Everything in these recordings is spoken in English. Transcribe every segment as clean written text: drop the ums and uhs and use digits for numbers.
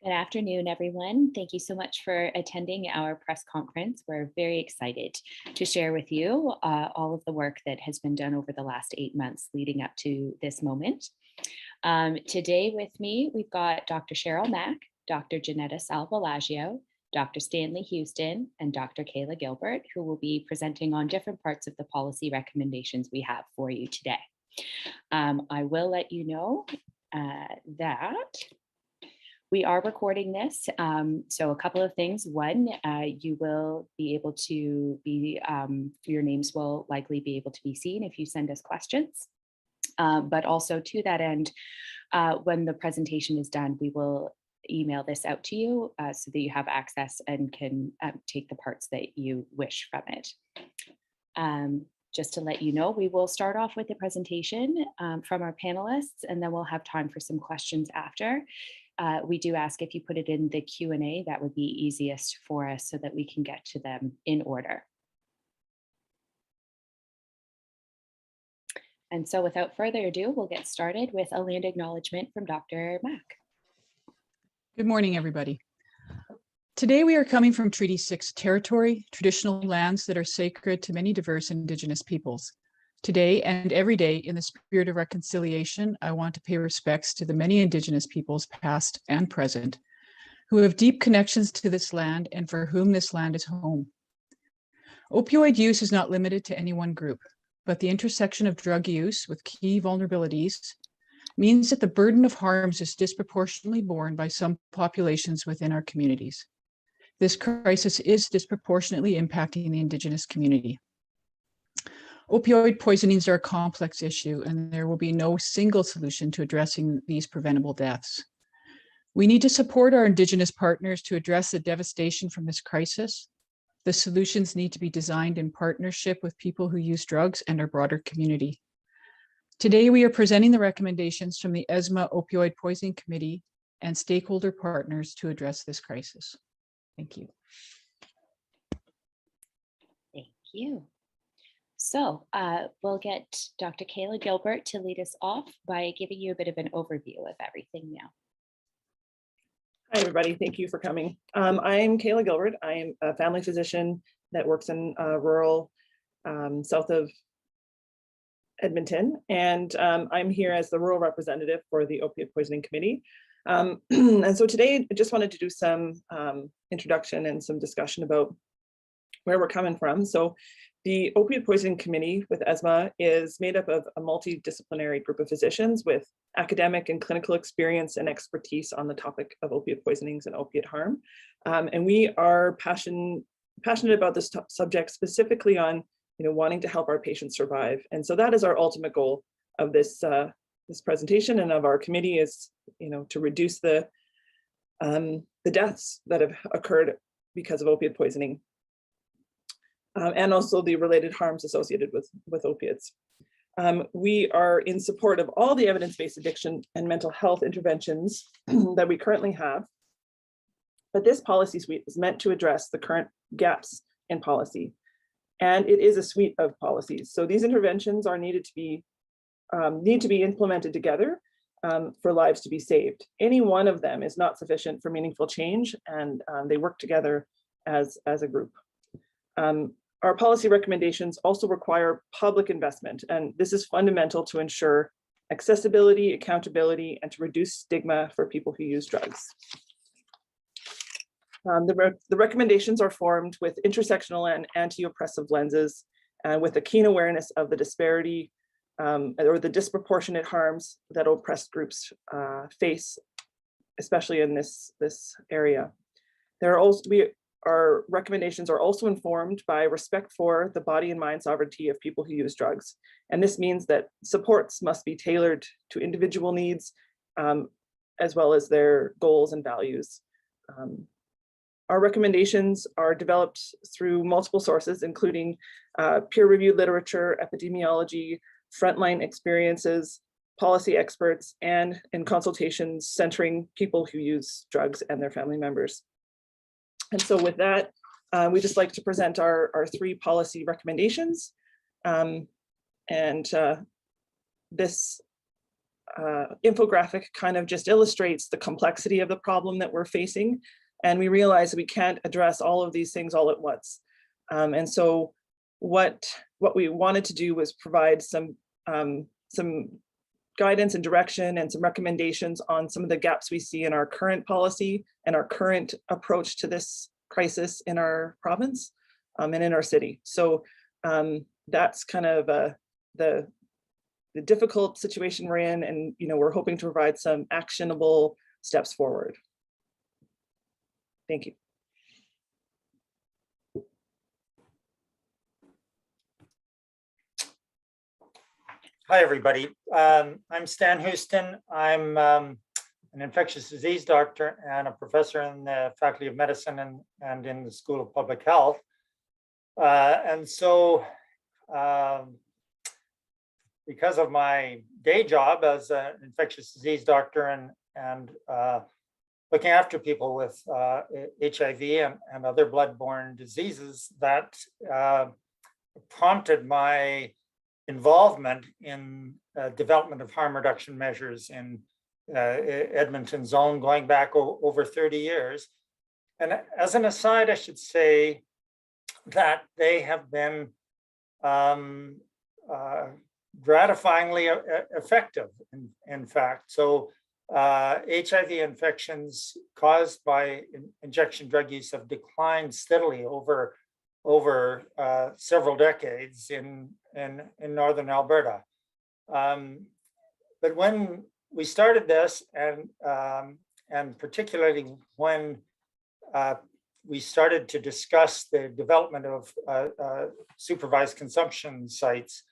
Good afternoon, everyone. Thank you so much for attending our press conference. We're very excited to share with you all of the work that has been done over the last 8 months leading up to this moment. Today with me, we've got Dr. Cheryl Mack, Dr. Ginetta Salvalaggio, Dr. Stanley Houston, and Dr. Kayla Gilbert, who will be presenting on different parts of the policy recommendations we have for you today. I will let you know that we are recording this, so a couple of things. One, you will be able to be, your names will likely be able to be seen if you send us questions. But also to that end, when the presentation is done, we will email this out to you so that you have access and can take the parts that you wish from it. Just to let you know, we will start off with the presentation from our panelists, and then we'll have time for some questions after. We do ask if you put it in the Q&A, that would be easiest for us so that we can get to them in order. And so without further ado, we'll get started with a land acknowledgement from Dr. Mack. Good morning, everybody. Today we are coming from Treaty 6 territory, traditional lands that are sacred to many diverse Indigenous peoples. Today and every day, in the spirit of reconciliation, I want to pay respects to the many Indigenous peoples, past and present, who have deep connections to this land and for whom this land is home. Opioid use is not limited to any one group, but the intersection of drug use with key vulnerabilities means that the burden of harms is disproportionately borne by some populations within our communities. This crisis is disproportionately impacting the Indigenous community. Opioid poisonings are a complex issue, and there will be no single solution to addressing these preventable deaths. We need to support our Indigenous partners to address the devastation from this crisis. The solutions need to be designed in partnership with people who use drugs and our broader community. Today, we are presenting the recommendations from the EZMSA Opioid Poisoning Committee and stakeholder partners to address this crisis. Thank you. Thank you. So we'll get Dr. Kayla Gilbert to lead us off by giving you a bit of an overview of everything now. Hi, everybody. Thank you for coming. I'm Kayla Gilbert. I'm a family physician that works in rural south of Edmonton, and I'm here as the rural representative for the Opioid Poisoning Committee. And so today, I just wanted to do some introduction and some discussion about where we're coming from. So the Opioid Poisoning Committee with EZMSA is made up of a multidisciplinary group of physicians with academic and clinical experience and expertise on the topic of opioid poisonings and opiate harm. And we are passionate about this subject, specifically on wanting to help our patients survive. And so that is our ultimate goal of this presentation and of our committee, is to reduce the deaths that have occurred because of opiate poisoning. And also the related harms associated with opiates. We are in support of all the evidence-based addiction and mental health interventions that we currently have, but this policy suite is meant to address the current gaps in policy, and it is a suite of policies. So these interventions are need to be implemented together for lives to be saved. Any one of them is not sufficient for meaningful change, and they work together as a group. Our policy recommendations also require public investment, and this is fundamental to ensure accessibility, accountability, and to reduce stigma for people who use drugs. The recommendations are formed with intersectional and anti-oppressive lenses, and with a keen awareness of the disparity or the disproportionate harms that oppressed groups face, especially in this area. Our recommendations are also informed by respect for the body and mind sovereignty of people who use drugs. And this means that supports must be tailored to individual needs, as well as their goals and values. Our recommendations are developed through multiple sources, including peer-reviewed literature, epidemiology, frontline experiences, policy experts, and in consultations centering people who use drugs and their family members. And so with that, we just like to present our 3 policy recommendations. This infographic kind of just illustrates the complexity of the problem that we're facing. And we realize that we can't address all of these things all at once. And so what we wanted to do was provide some guidance and direction and some recommendations on some of the gaps we see in our current policy and our current approach to this crisis in our province and in our city. So that's kind of the difficult situation we're in, and we're hoping to provide some actionable steps forward. Thank you. Hi, everybody. I'm Stan Houston. I'm an infectious disease doctor and a professor in the Faculty of Medicine and in the School of Public Health. And so because of my day job as an infectious disease doctor and looking after people with HIV and other bloodborne diseases, that prompted my involvement in development of harm reduction measures in Edmonton zone going back over 30 years. And as an aside, I should say that they have been gratifyingly effective, in fact. So HIV infections caused by injection drug use have declined steadily over several decades in northern Alberta. But when we started this, and particularly when we started to discuss the development of supervised consumption sites,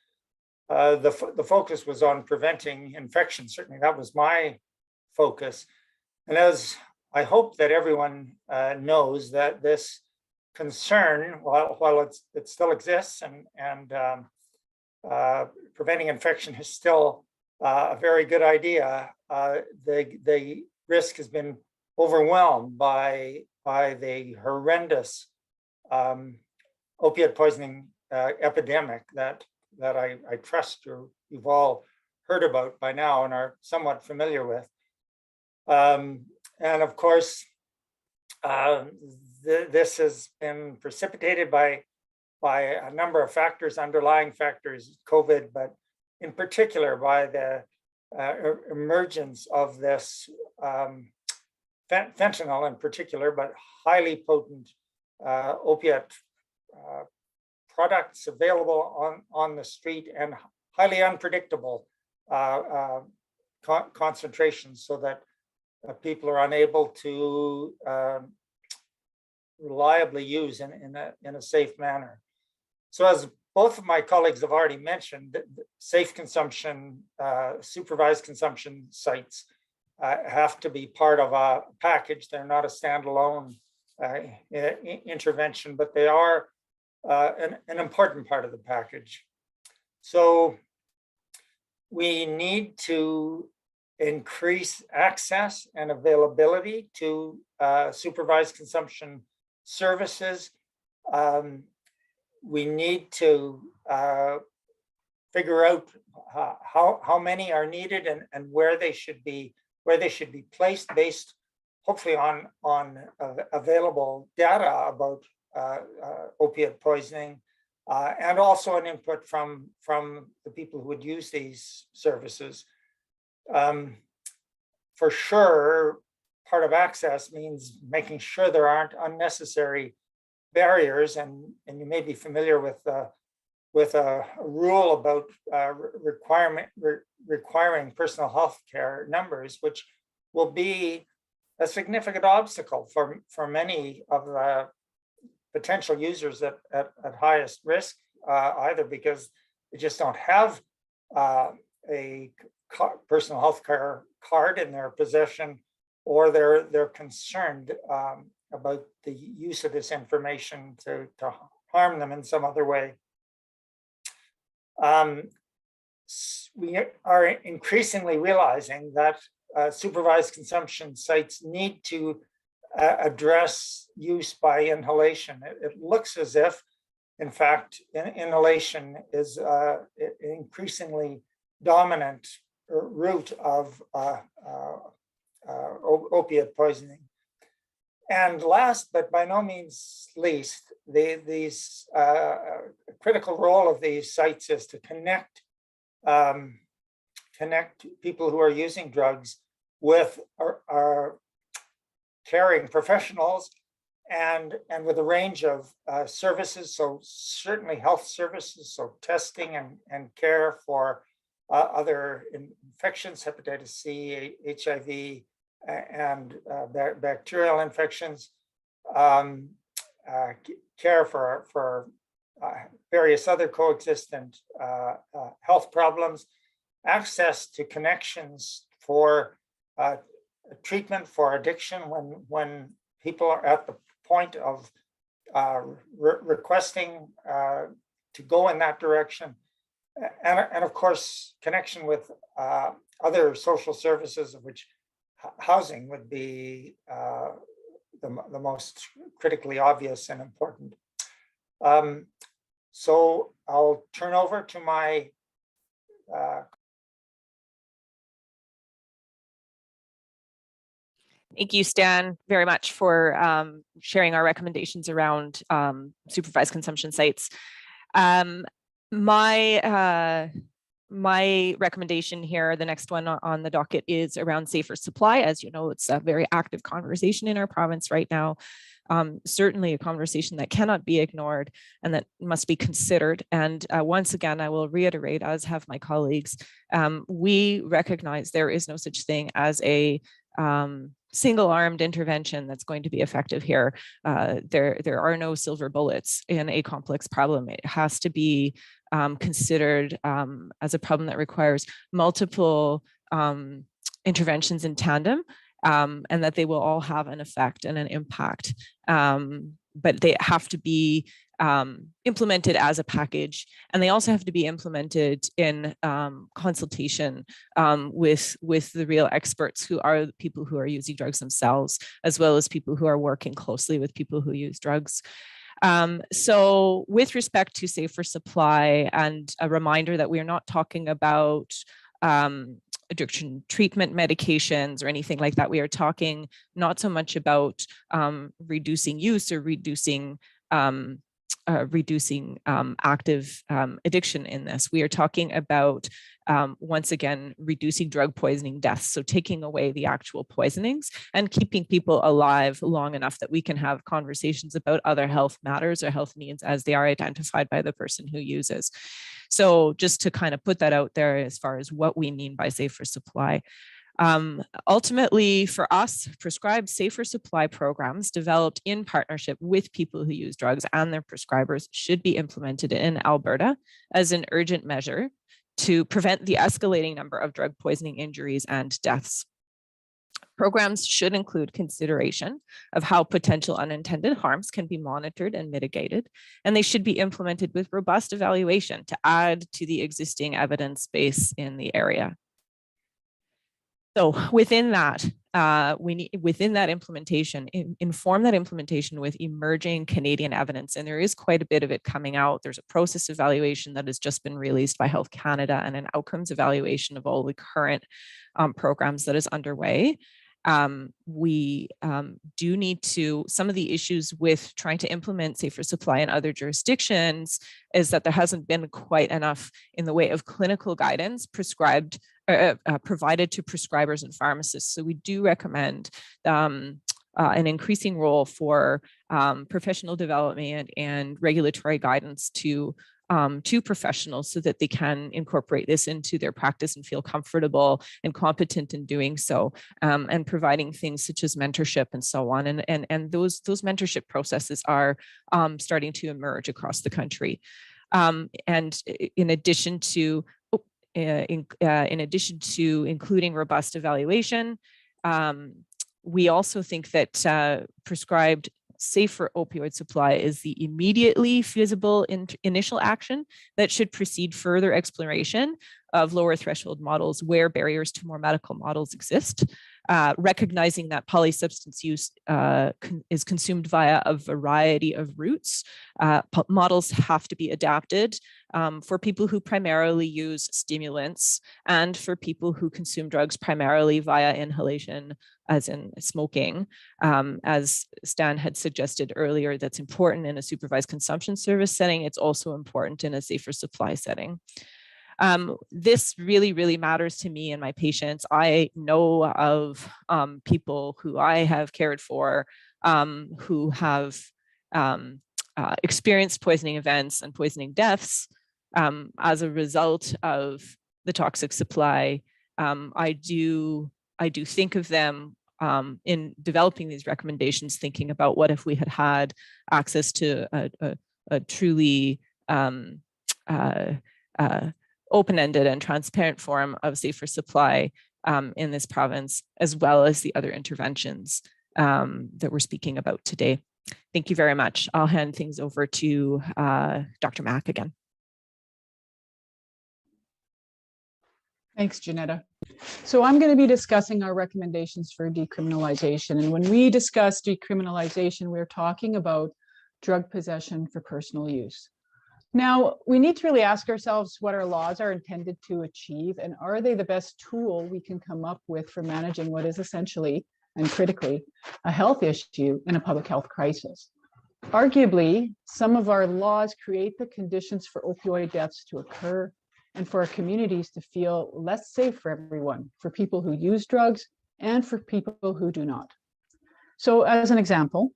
the focus was on preventing infection. Certainly that was my focus. And as I hope that everyone knows, that this concern, while it still exists and preventing infection is still a very good idea, the risk has been overwhelmed by the horrendous opioid poisoning epidemic that I trust you've all heard about by now and are somewhat familiar with. And of course, this has been precipitated by a number of factors, underlying factors, COVID, but in particular by the emergence of this fentanyl in particular, but highly potent opiate products available on the street and highly unpredictable concentrations, so that people are unable to reliably use in a safe manner. So as both of my colleagues have already mentioned, safe consumption, supervised consumption sites have to be part of a package. They're not a standalone intervention, but they are an important part of the package. So we need to increase access and availability to supervised consumption services. We need to figure out how many are needed and where they should be placed, based hopefully on available data about opiate poisoning, and also an input from the people who would use these services. For sure, part of access means making sure there aren't unnecessary barriers, and you may be familiar with a rule about requiring personal health care numbers, which will be a significant obstacle for many of the potential users at highest risk, either because they just don't have a personal health care card in their possession, or they're concerned about the use of this information to harm them in some other way. We are increasingly realizing that supervised consumption sites need to address use by inhalation. It looks as if, in fact, inhalation is increasingly dominant root of opiate poisoning. And last, but by no means least, these critical role of these sites is to connect people who are using drugs with our caring professionals and with a range of services. So certainly health services, so testing and care for other infections, hepatitis C, HIV, and bacterial infections, care for various other coexistent health problems, access to connections for treatment for addiction when people are at the point of requesting to go in that direction, and of course connection with other social services, of which housing would be the most critically obvious and important. So I'll turn over to my Thank you, Stan, very much for sharing our recommendations around supervised consumption sites. My recommendation here, the next one on the docket, is around safer supply. As you know, it's a very active conversation in our province right now. Certainly a conversation that cannot be ignored and that must be considered. And once again, I will reiterate, as have my colleagues, we recognize there is no such thing as a single-armed intervention that's going to be effective here. There are no silver bullets in a complex problem. It has to be considered as a problem that requires multiple interventions in tandem, and that they will all have an effect and an impact. But they have to be implemented as a package, and they also have to be implemented in consultation with the real experts, who are the people who are using drugs themselves, as well as people who are working closely with people who use drugs. So with respect to safer supply, and a reminder that we are not talking about addiction treatment medications or anything like that. We are talking not so much about reducing use or reducing active addiction in this. We are talking about, once again, reducing drug poisoning deaths. So taking away the actual poisonings and keeping people alive long enough that we can have conversations about other health matters or health needs as they are identified by the person who uses. So just to kind of put that out there as far as what we mean by safer supply. Ultimately, for us, prescribed safer supply programs developed in partnership with people who use drugs and their prescribers should be implemented in Alberta as an urgent measure to prevent the escalating number of drug poisoning injuries and deaths. Programs should include consideration of how potential unintended harms can be monitored and mitigated, and they should be implemented with robust evaluation to add to the existing evidence base in the area. So within that, within that implementation, inform that implementation with emerging Canadian evidence, and there is quite a bit of it coming out. There's a process evaluation that has just been released by Health Canada, and an outcomes evaluation of all the current programs that is underway. We do need to, some of the issues with trying to implement safer supply in other jurisdictions is that there hasn't been quite enough in the way of clinical guidance prescribed, provided to prescribers and pharmacists. So we do recommend an increasing role for professional development and regulatory guidance to professionals so that they can incorporate this into their practice and feel comfortable and competent in doing so, and providing things such as mentorship and so on. And those mentorship processes are starting to emerge across the country. And in addition to including robust evaluation, we also think that prescribed safer opioid supply is the immediately feasible initial action that should precede further exploration of lower threshold models where barriers to more medical models exist. recognizing that polysubstance use is consumed via a variety of routes. Models have to be adapted for people who primarily use stimulants and for people who consume drugs primarily via inhalation, as in smoking. As Stan had suggested earlier, that's important in a supervised consumption service setting. It's also important in a safer supply setting. This really, really matters to me and my patients. I know of people who I have cared for who have experienced poisoning events and poisoning deaths as a result of the toxic supply. I do think of them in developing these recommendations, thinking about what if we had had access to a truly open-ended and transparent form of safer supply in this province, as well as the other interventions that we're speaking about today. Thank you very much. I'll hand things over to Dr. Mack again. Thanks, Ginetta. So I'm going to be discussing our recommendations for decriminalization. And when we discuss decriminalization, we're talking about drug possession for personal use. Now, we need to really ask ourselves what our laws are intended to achieve, and are they the best tool we can come up with for managing what is essentially and critically a health issue in a public health crisis. Arguably, some of our laws create the conditions for opioid deaths to occur and for our communities to feel less safe for everyone, for people who use drugs and for people who do not. So as an example,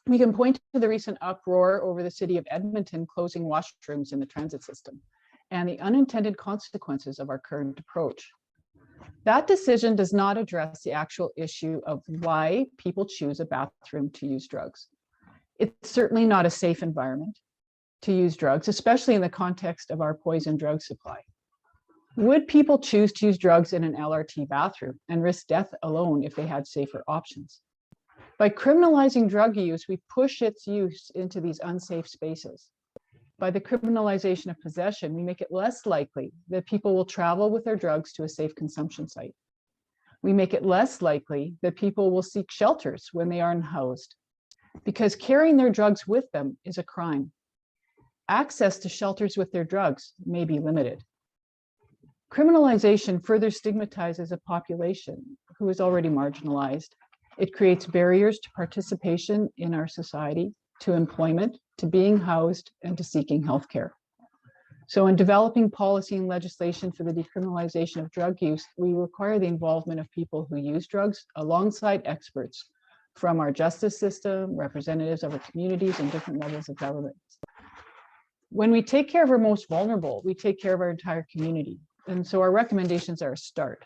we can point to the recent uproar over the city of Edmonton closing washrooms in the transit system and the unintended consequences of our current approach. That decision does not address the actual issue of why people choose a bathroom to use drugs. It's certainly not a safe environment to use drugs, especially in the context of our poison drug supply. Would people choose to use drugs in an LRT bathroom and risk death alone if they had safer options? By criminalizing drug use, we push its use into these unsafe spaces. By the criminalization of possession, we make it less likely that people will travel with their drugs to a safe consumption site. We make it less likely that people will seek shelters when they are unhoused, because carrying their drugs with them is a crime. Access to shelters with their drugs may be limited. Criminalization further stigmatizes a population who is already marginalized. It creates barriers to participation in our society, to employment, to being housed, and to seeking healthcare. So in developing policy and legislation for the decriminalization of drug use, we require the involvement of people who use drugs alongside experts from our justice system, representatives of our communities, and different levels of government. When we take care of our most vulnerable, we take care of our entire community. And so our recommendations are a start.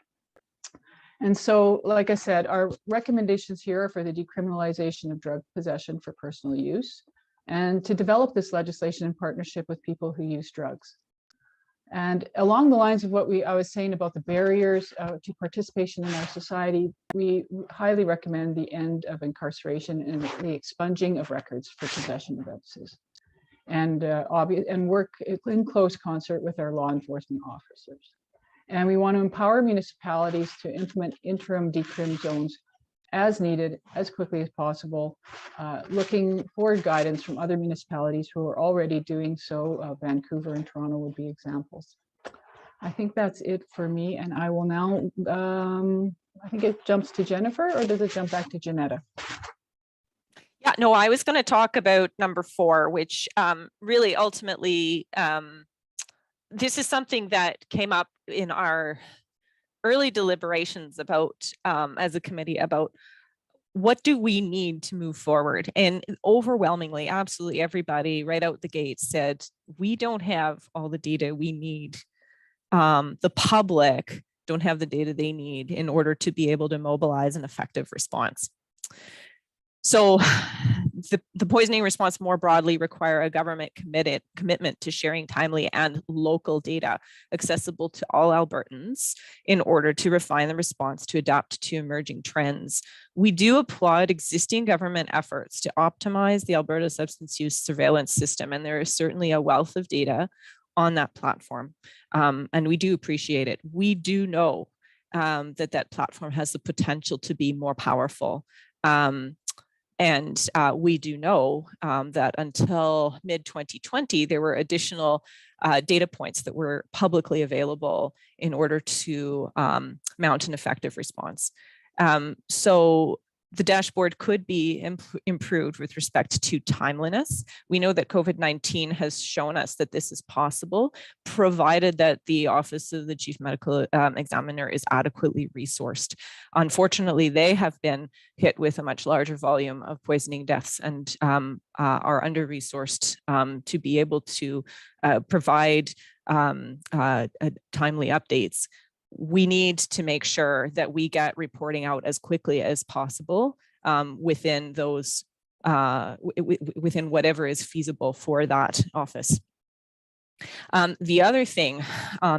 And so, like I said, our recommendations here are for the decriminalization of drug possession for personal use and to develop this legislation in partnership with people who use drugs. And along the lines of what I was saying about the barriers to participation in our society, we highly recommend the end of incarceration and the expunging of records for possession offenses, and work in close concert with our law enforcement officers. And we want to empower municipalities to implement interim decrim zones as needed, as quickly as possible, looking for guidance from other municipalities who are already doing so. Vancouver and Toronto would be examples. I think that's it for me, and I will now, I think it jumps to Jennifer, or does it jump back to Ginetta? Yeah, no, I was going to talk about number 4, which really ultimately, this is something that came up in our early deliberations about, as a committee, about what do we need to move forward? And overwhelmingly, absolutely everybody right out the gate said, we don't have all the data we need. The public don't have the data they need in order to be able to mobilize an effective response. So the poisoning response more broadly require a government commitment to sharing timely and local data accessible to all Albertans in order to refine the response to adapt to emerging trends. We do applaud existing government efforts to optimize the Alberta substance use surveillance system, and there is certainly a wealth of data on that platform, and we do appreciate it. We do know that platform has the potential to be more powerful. And we do know that until mid-2020, there were additional data points that were publicly available in order to mount an effective response. So the dashboard could be improved with respect to timeliness. We know that COVID-19 has shown us that this is possible, provided that the Office of the Chief Medical Examiner is adequately resourced. Unfortunately, they have been hit with a much larger volume of poisoning deaths and are under-resourced to be able to provide timely updates. We need to make sure that we get reporting out as quickly as possible within those, within whatever is feasible for that office. The other thing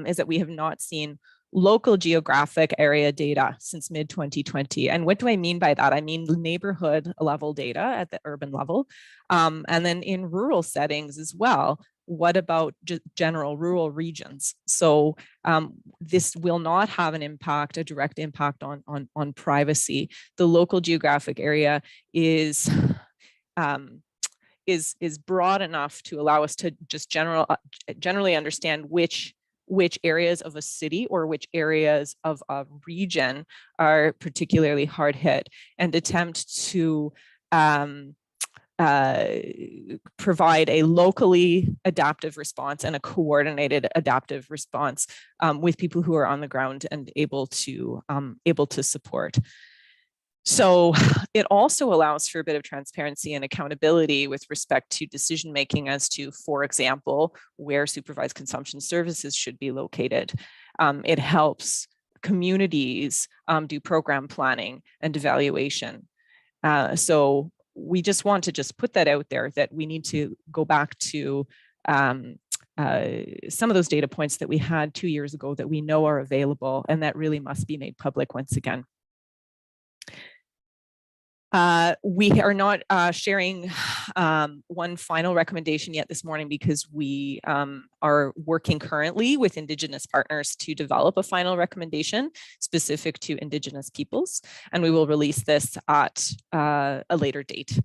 is that we have not seen local geographic area data since mid-2020. And what do I mean by that? I mean neighborhood level data at the urban level. And then in rural settings as well. What about general rural regions? So this will not have an impact, a direct impact on privacy. The local geographic area is broad enough to allow us to just generally understand which areas of a city or which areas of a region are particularly hard hit, and attempt to provide a locally adaptive response and a coordinated adaptive response with people who are on the ground and able to support. So it also allows for a bit of transparency and accountability with respect to decision making as to, for example, where supervised consumption services should be located. It helps communities do program planning and evaluation. So we just want to put that out there, that we need to go back to some of those data points that we had 2 years ago that we know are available, and that really must be made public once again. We are not sharing one final recommendation yet this morning because we are working currently with Indigenous partners to develop a final recommendation specific to Indigenous peoples, and we will release this at a later date.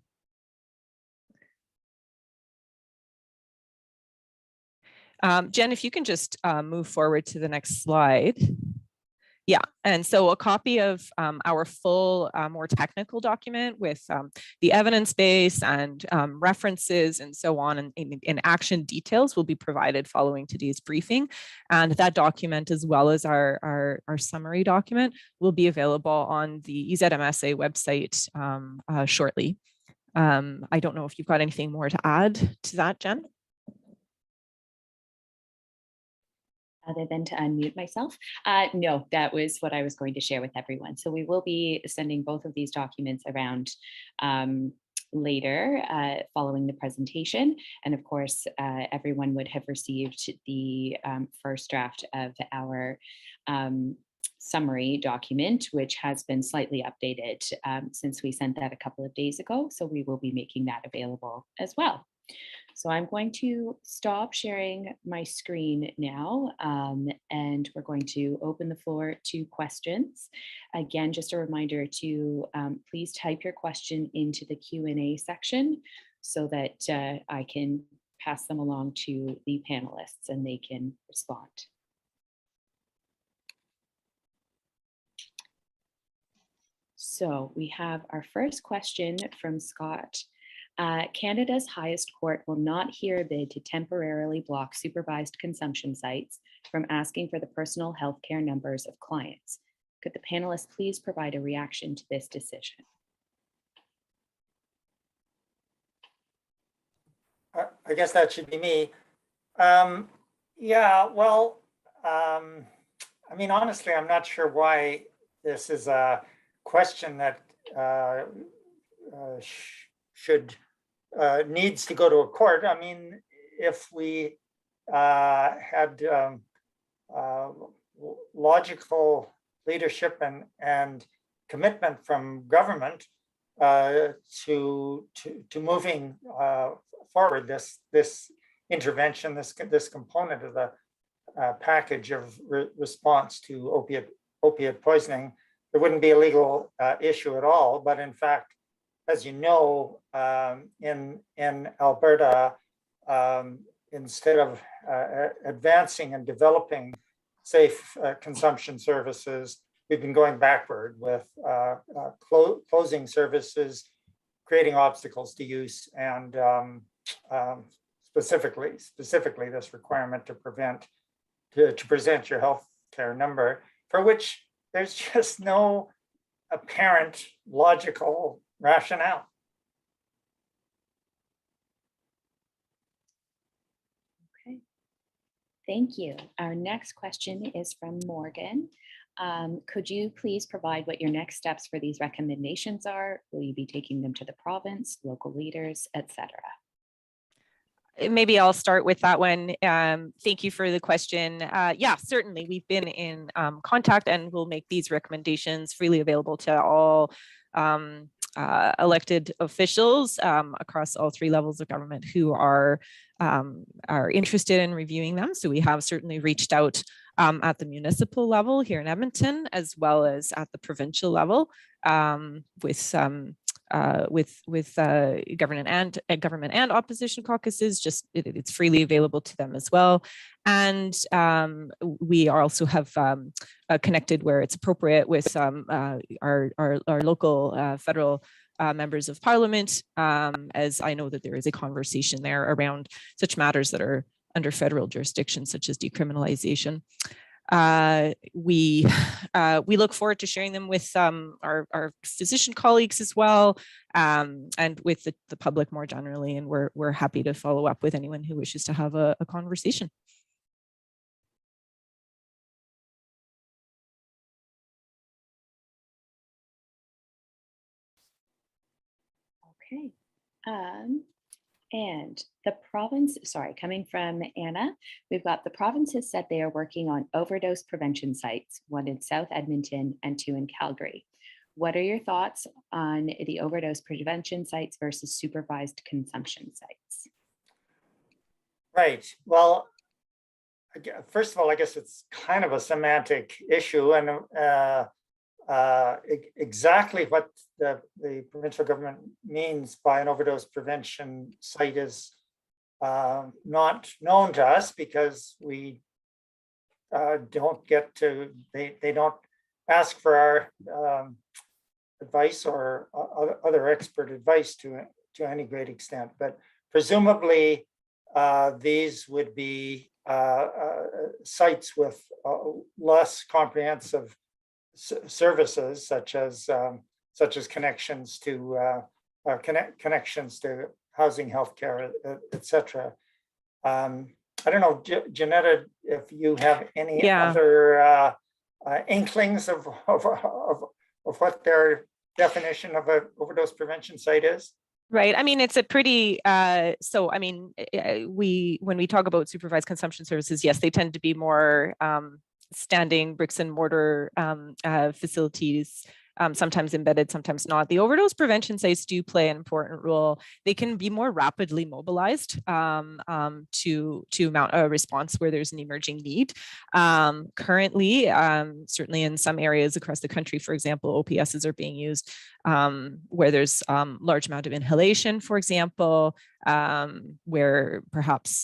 Jen, if you can just move forward to the next slide. Yeah, and so a copy of our full, more technical document with the evidence base and references and so on, and in action details will be provided following today's briefing. And that document, as well as our summary document, will be available on the EZMSA website shortly. I don't know if you've got anything more to add to that, Jen? Other than to unmute myself. No, that was what I was going to share with everyone. So we will be sending both of these documents around later following the presentation. And of course, everyone would have received the first draft of our summary document, which has been slightly updated since we sent that a couple of days ago. So we will be making that available as well. So I'm going to stop sharing my screen now, and we're going to open the floor to questions. Again, just a reminder to please type your question into the Q&A section so that I can pass them along to the panelists and they can respond. So we have our first question from Scott. Canada's highest court will not hear a bid to temporarily block supervised consumption sites from asking for the personal health care numbers of clients. Could the panelists please provide a reaction to this decision? I guess that should be me. Yeah, well, I mean, honestly, I'm not sure why this is a question that needs to go to a court. I mean, if we had logical leadership and commitment from government to moving forward this intervention, this component of the package of response to opiate opiate poisoning, there wouldn't be a legal issue at all. But in fact, as you know, in Alberta, instead of advancing and developing safe consumption services, we've been going backward with closing services, creating obstacles to use, and specifically this requirement to present your health care number, for which there's just no apparent logical rationale. Okay, thank you. Our next question is from Morgan. Could you please provide what your next steps for these recommendations are? Will you be taking them to the province, local leaders, etc.? Maybe I'll start with that one. Thank you for the question. Yeah, certainly we've been in contact, and we'll make these recommendations freely available to all elected officials across all 3 levels of government who are interested in reviewing them. So we have certainly reached out at the municipal level here in Edmonton, as well as at the provincial level with government and opposition caucuses. Just it's freely available to them as well. And we also have connected where it's appropriate with our local federal members of parliament, as I know that there is a conversation there around such matters that are under federal jurisdiction, such as decriminalization. We look forward to sharing them with our physician colleagues as well, and with the public more generally. And we're happy to follow up with anyone who wishes to have a conversation. Okay. And the province, sorry, coming from Anna, we've got the province has said they are working on overdose prevention sites, 1 in South Edmonton and 2 in Calgary. What are your thoughts on the overdose prevention sites versus supervised consumption sites? Right. Well, first of all, I guess it's kind of a semantic issue, and exactly what the provincial government means by an overdose prevention site is not known to us, because we don't get to, they don't ask for our advice or other expert advice to any great extent. But presumably these would be sites with less comprehensive services, such as connections to housing, healthcare, etc. I don't know, Ginetta, if you have any other inklings of what their definition of an overdose prevention site is. Right. I mean, it's a pretty, so, I mean, when we talk about supervised consumption services, yes, they tend to be more standing bricks and mortar facilities, sometimes embedded, sometimes not. The overdose prevention sites do play an important role. They can be more rapidly mobilized to mount a response where there's an emerging need. Currently, certainly in some areas across the country, for example, OPSs are being used where there's large amount of inhalation, for example, where perhaps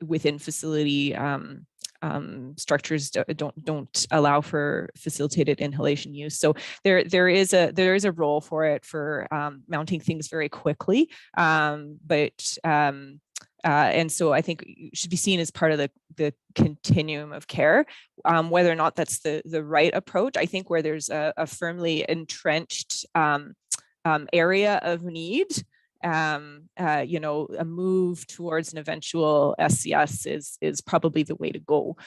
within facility structures don't allow for facilitated inhalation use. So there is a role for it for mounting things very quickly, and so I think it should be seen as part of the continuum of care. Whether or not that's the right approach, I think where there's a firmly entrenched area of need, you know, a move towards an eventual SCS is probably the way to go,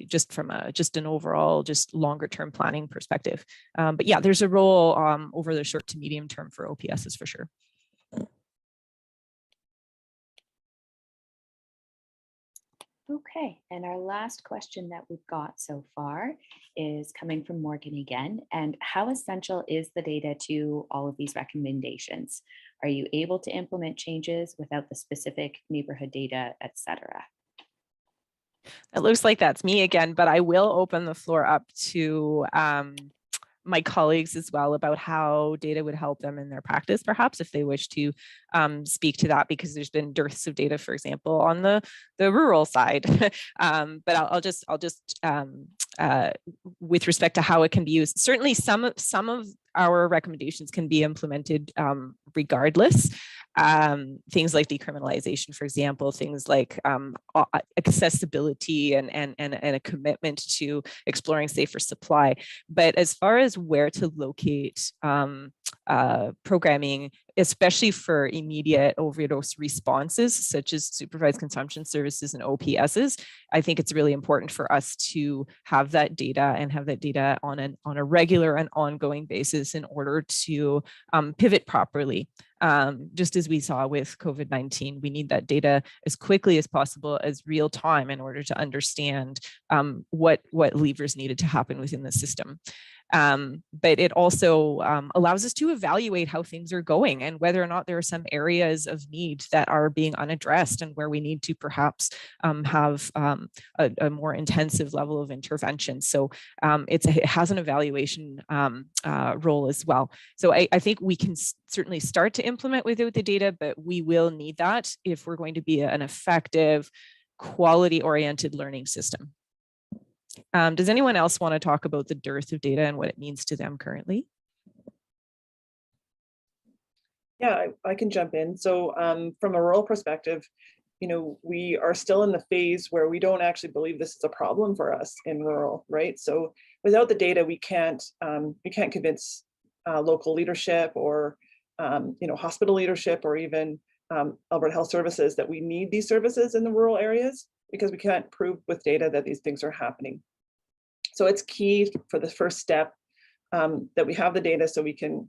just from an overall longer term planning perspective. But yeah, there's a role over the short to medium term for OPSs for sure. Okay, and our last question that we've got so far is coming from Morgan again. And how essential is the data to all of these recommendations? Are you able to implement changes without the specific neighborhood data, et cetera? It looks like that's me again, but I will open the floor up to my colleagues as well about how data would help them in their practice, perhaps if they wish to speak to that, because there's been dearths of data, for example, on the rural side. But I'll just with respect to how it can be used, certainly some of our recommendations can be implemented regardless. Things like decriminalization, for example, things like accessibility and a commitment to exploring safer supply. But as far as where to locate programming, especially for immediate overdose responses, such as supervised consumption services and OPSs, I think it's really important for us to have that data and have that data on a regular and ongoing basis in order to pivot properly. Just as we saw with COVID-19, we need that data as quickly as possible, as real time, in order to understand what levers needed to happen within the system. But it also allows us to evaluate how things are going and whether or not there are some areas of need that are being unaddressed and where we need to perhaps have a more intensive level of intervention. So it has an evaluation role as well. So I think we can certainly start to implement without the data, but we will need that if we're going to be an effective, quality-oriented learning system. Does anyone else want to talk about the dearth of data and what it means to them currently? Yeah, I can jump in. So from a rural perspective, we are still in the phase where we don't actually believe this is a problem for us in rural, right? So without the data, we can't convince local leadership or hospital leadership or even Alberta Health Services that we need these services in the rural areas, because we can't prove with data that these things are happening. So it's key for the first step that we have the data so we can,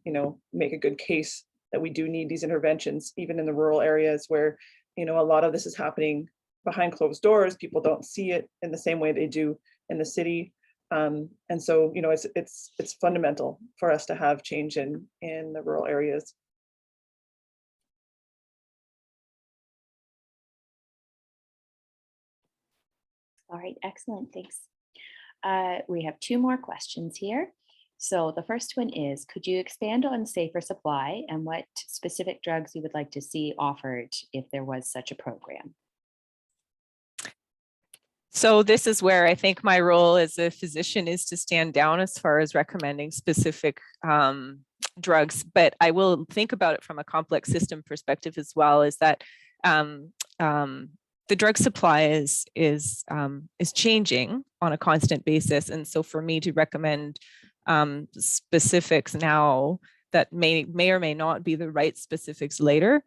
make a good case that we do need these interventions, even in the rural areas where, a lot of this is happening behind closed doors. People don't see it in the same way they do in the city. And so, it's fundamental for us to have change in the rural areas. All right, excellent, thanks. We have two more questions here. So the first one is, could you expand on safer supply and what specific drugs you would like to see offered if there was such a program? So this is where I think my role as a physician is to stand down as far as recommending specific drugs, but I will think about it from a complex system perspective as well, is that the drug supply is changing on a constant basis. And so for me to recommend specifics now that may or may not be the right specifics later,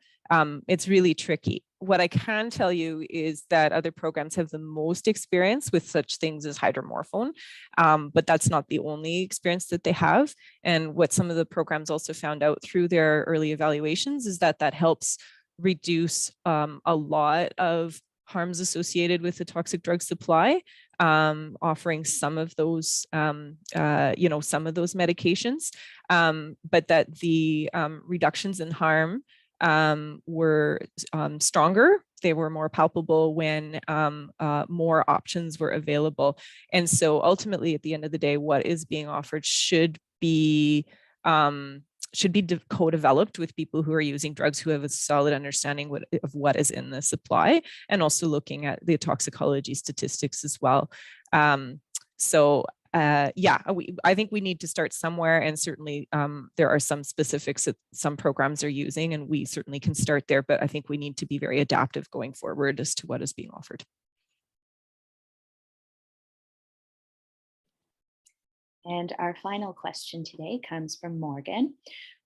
it's really tricky. What I can tell you is that other programs have the most experience with such things as hydromorphone, but that's not the only experience that they have. And what some of the programs also found out through their early evaluations is that helps reduce a lot of harms associated with the toxic drug supply, offering some of those, some of those medications, but that the reductions in harm were stronger. They were more palpable when more options were available. And so ultimately, at the end of the day, what is being offered should be co-developed with people who are using drugs who have a solid understanding of what is in the supply, and also looking at the toxicology statistics as well. I think we need to start somewhere, and certainly there are some specifics that some programs are using, and we certainly can start there, but I think we need to be very adaptive going forward as to what is being offered. And our final question today comes from Morgan.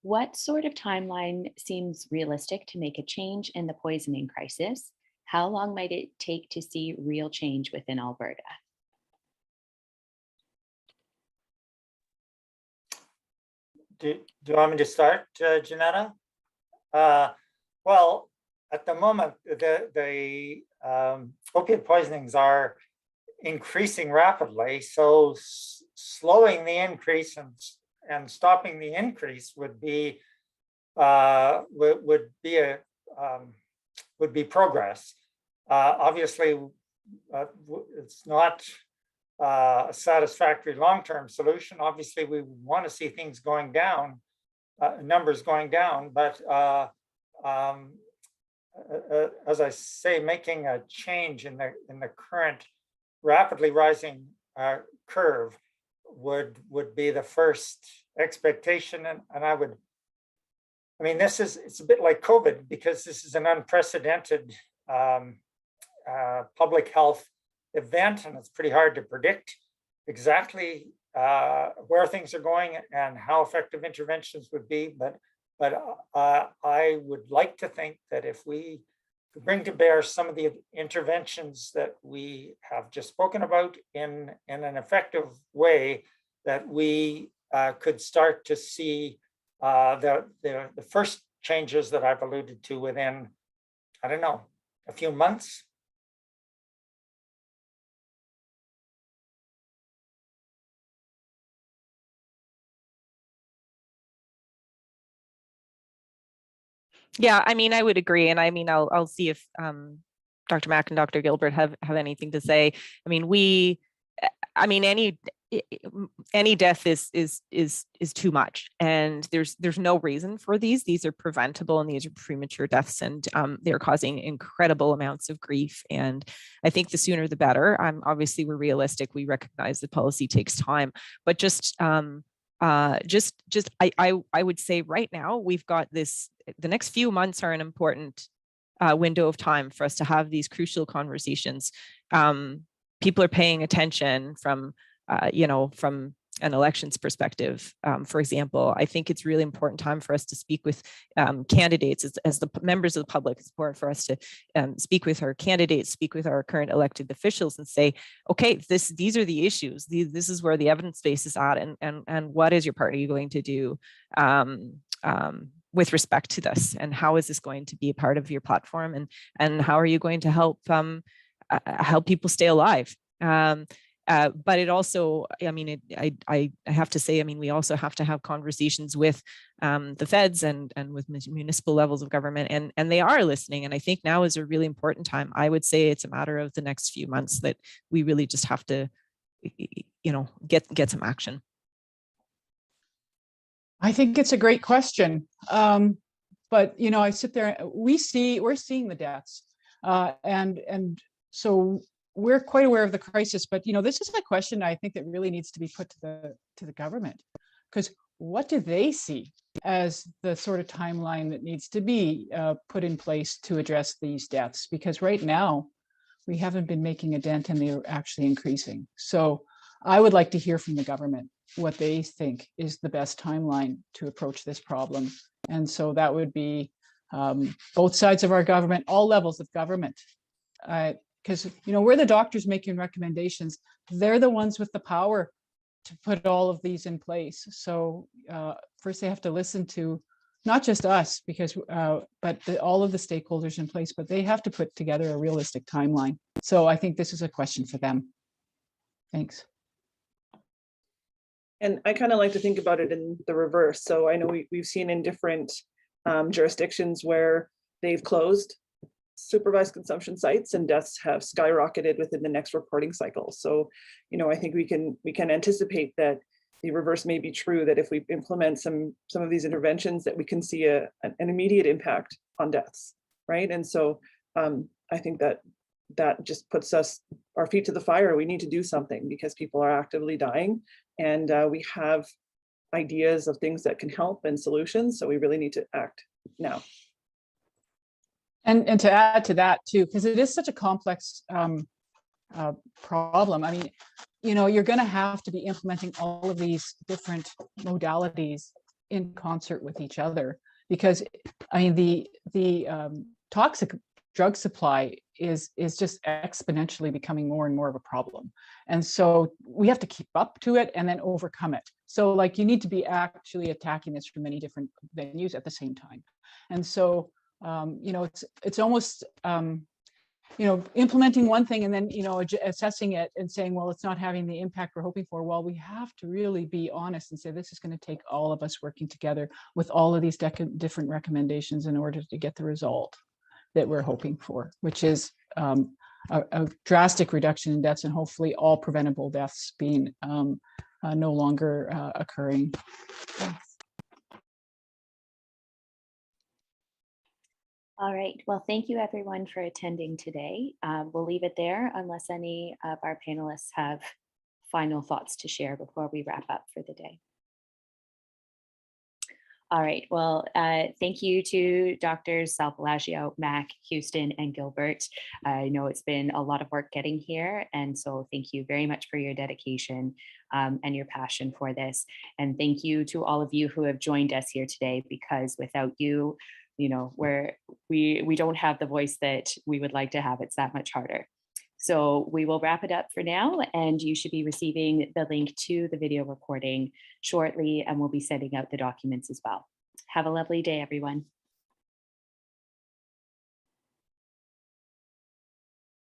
What sort of timeline seems realistic to make a change in the poisoning crisis? How long might it take to see real change within Alberta? Do you want me to start, Ginetta? Well, at the moment, the opiate poisonings are increasing rapidly, so slowing the increase and stopping the increase would be progress. Obviously, it's not a satisfactory long-term solution. Obviously, we want to see things going down, numbers going down, but as I say, making a change in the current rapidly rising curve would be the first expectation, and I mean, it's a bit like COVID, because this is an unprecedented public health event, and it's pretty hard to predict exactly where things are going and how effective interventions would be. But I would like to think that if we could bring to bear some of the interventions that we have just spoken about in an effective way, that we could start to see the first changes that I've alluded to within, I don't know, a few months. Yeah, I mean, I would agree. And I mean, I'll see if Dr. Mack and Dr. Gilbert have anything to say. I mean, any death is too much, and there's no reason for these. These are preventable, and these are premature deaths, and they're causing incredible amounts of grief. And I think the sooner the better. Obviously, we're realistic. We recognize that policy takes time, but just I would say right now we've got this. The next few months are an important window of time for us to have these crucial conversations. People are paying attention from from an elections perspective. For example, I think it's really important time for us to speak with candidates as the members of the public. It's important for us to speak with our candidates, speak with our current elected officials, and say, okay, these are the issues. This is where the evidence base is at, and what is your party going to do with respect to this, and how is this going to be a part of your platform, and how are you going to help people stay alive? But it also, I mean, I have to say, I mean, we also have to have conversations with the feds and with municipal levels of government, and they are listening. And I think now is a really important time. I would say it's a matter of the next few months that we really just have to, get some action. I think it's a great question. But, I sit there, we're seeing the deaths. And so we're quite aware of the crisis, but, this is a question I think that really needs to be put to the government, because what do they see as the sort of timeline that needs to be put in place to address these deaths? Because right now we haven't been making a dent, and they're actually increasing. So I would like to hear from the government what they think is the best timeline to approach this problem. And so that would be both sides of our government, all levels of government. Because, we're the doctors making recommendations. They're the ones with the power to put all of these in place. So first they have to listen to not just us, because but all of the stakeholders in place, but they have to put together a realistic timeline. So I think this is a question for them. Thanks. And I kind of like to think about it in the reverse. So I know we've seen in different jurisdictions where they've closed supervised consumption sites, and deaths have skyrocketed within the next reporting cycle. So, I think we can anticipate that the reverse may be true, that if we implement some of these interventions, that we can see an immediate impact on deaths, right? And so I think that just puts our feet to the fire. We need to do something, because people are actively dying, and we have ideas of things that can help and solutions. So we really need to act now. And to add to that too, because it is such a complex problem. I mean, you're going to have to be implementing all of these different modalities in concert with each other, because I mean the toxic drug supply is just exponentially becoming more and more of a problem. And so we have to keep up to it and then overcome it. So like you need to be actually attacking this from many different venues at the same time. And so, it's almost, implementing one thing and then, assessing it and saying, well, it's not having the impact we're hoping for. Well, we have to really be honest and say, this is going to take all of us working together with all of these different recommendations in order to get the result that we're hoping for, which is a drastic reduction in deaths and hopefully all preventable deaths being no longer occurring. All right. Well, thank you everyone for attending today. We'll leave it there unless any of our panelists have final thoughts to share before we wrap up for the day. All right. Well, thank you to Drs. Salvalaggio, Mack, Houston, and Gilbert. I know it's been a lot of work getting here, and so thank you very much for your dedication and your passion for this. And thank you to all of you who have joined us here today, because without you, you know, we don't have the voice that we would like to have. It's that much harder. So we will wrap it up for now, and you should be receiving the link to the video recording shortly, and we'll be sending out the documents as well. Have a lovely day, everyone.